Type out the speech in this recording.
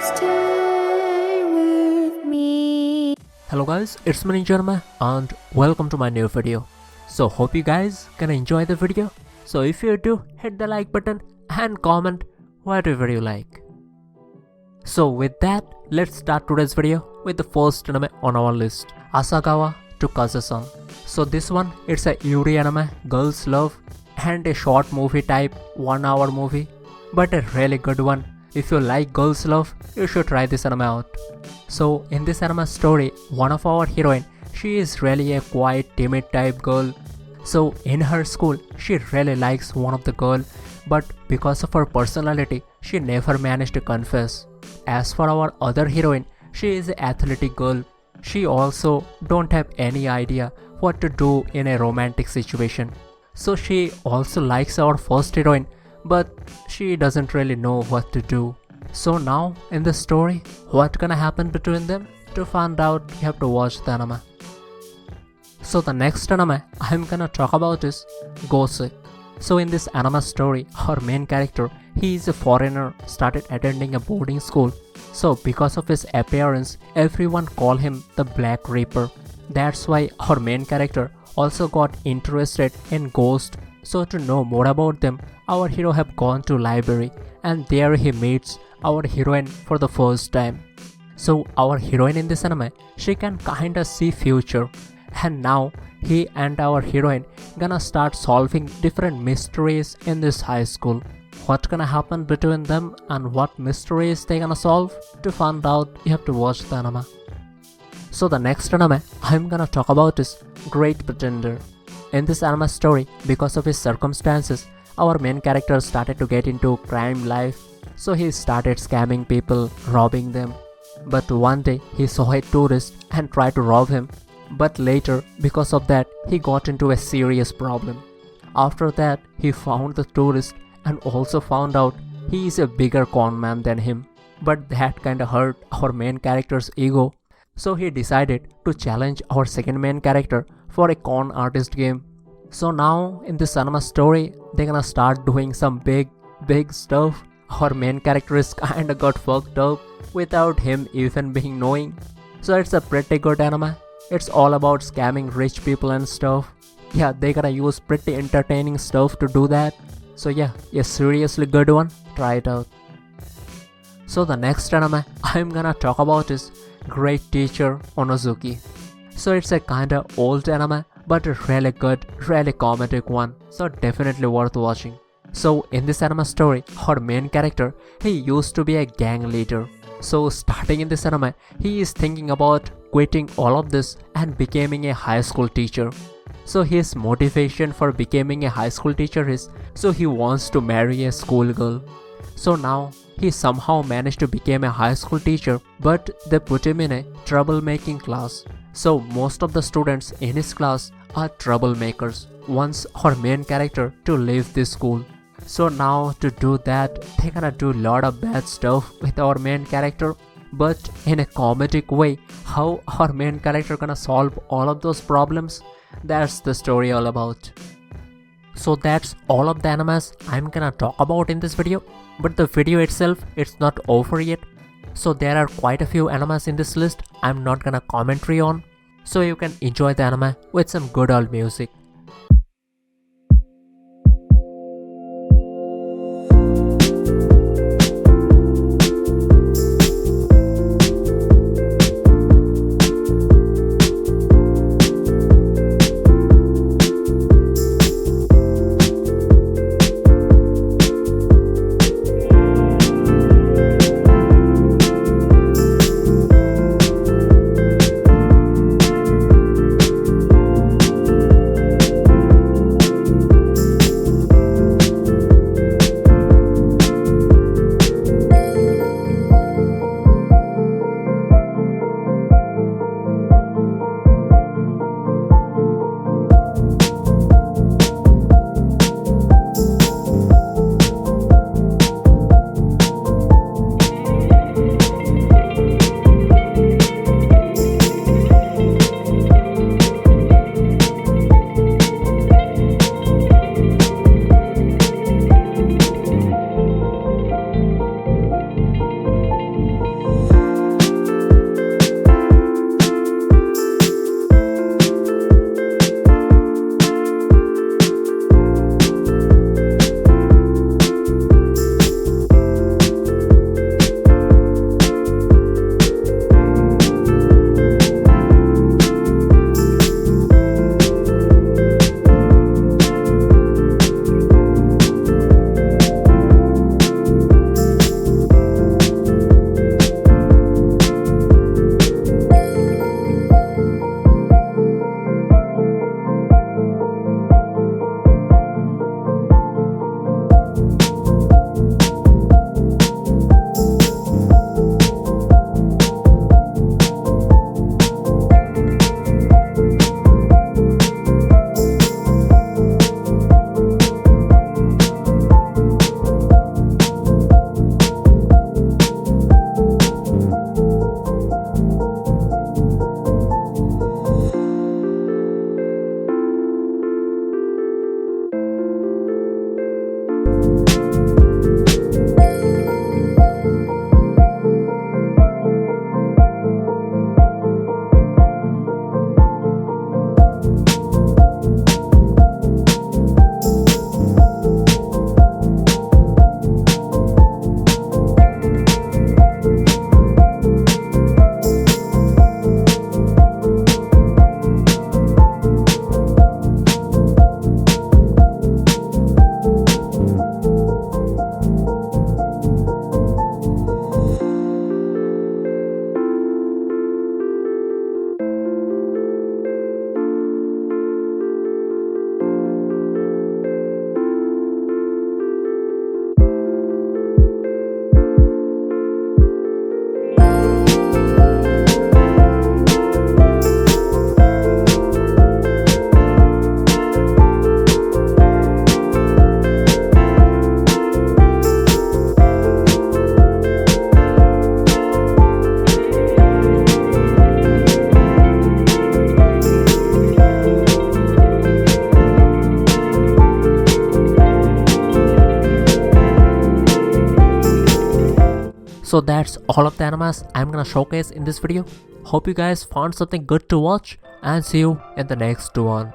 Stay with me. Hello guys, it's me Ninja and welcome to my new video. So hope you guys can enjoy the video. So if you do, hit the like button and comment whatever you like. So with that, let's start today's video with the first anime on our list, Asagawa to Kaze-san. So this one, it's a Yuri anime, girls love, and a short movie type 1 hour movie, but a really good one. If you like girls love, you should try this anime out. So in this anime story, one of our heroine, she is really a quiet, timid type girl. So in her school, she really likes one of the girl, but because of her personality, she never managed to confess. As for our other heroine, she is an athletic girl. She also don't have any idea what to do in a romantic situation. So she also likes our first heroine, but she doesn't really know what to do. So now in the story, what's gonna happen between them? To find out, you have to watch the anime. So the next anime I'm gonna talk about is Gosek. So in this anime story, our main character, he is a foreigner, started attending a boarding school. So because of his appearance, everyone call him the Black Reaper. That's why our main character also got interested in ghosts. So to know more about them, our hero have gone to library and there he meets our heroine for the first time. So our heroine in this anime, she can kinda see future, and now he and our heroine gonna start solving different mysteries in this high school. What's gonna happen between them and what mysteries they gonna solve? To find out, you have to watch the anime. So the next anime I'm gonna talk about is Great Pretender. In this anime story, because of his circumstances, our main character started to get into crime life. So he started scamming people, robbing them. But one day he saw a tourist and tried to rob him. But later, because of that, he got into a serious problem. After that, he found the tourist and also found out he is a bigger con man than him. But that kinda hurt our main character's ego. So he decided to challenge our second main character for a con artist game. So now in this anime story, they're gonna start doing some big stuff. Our main character is kinda got fucked up without him even being knowing. So it's a pretty good anime. It's all about scamming rich people and stuff. Yeah, they gonna use pretty entertaining stuff to do that. So yeah, a seriously good one. Try it out. So the next anime I'm gonna talk about is Great Teacher Onozuki. So it's a kinda old anime, but a really good, really comedic one. So definitely worth watching. So in this anime story, our main character, he used to be a gang leader. So starting in this anime, he is thinking about quitting all of this and becoming a high school teacher. So his motivation for becoming a high school teacher is, so he wants to marry a schoolgirl. So now he somehow managed to become a high school teacher, but they put him in a troublemaking class. So most of the students in his class are troublemakers, wants our main character to leave this school. So now to do that, they're gonna do a lot of bad stuff with our main character, but in a comedic way. How our main character gonna solve all of those problems? That's the story all about. So that's all of the animes I'm gonna talk about in this video, but the video itself, it's not over yet. So there are quite a few animes in this list I'm not gonna commentary on, so you can enjoy the anime with some good old music. So that's all of the animes I'm gonna showcase in this video. Hope you guys found something good to watch and see you in the next one.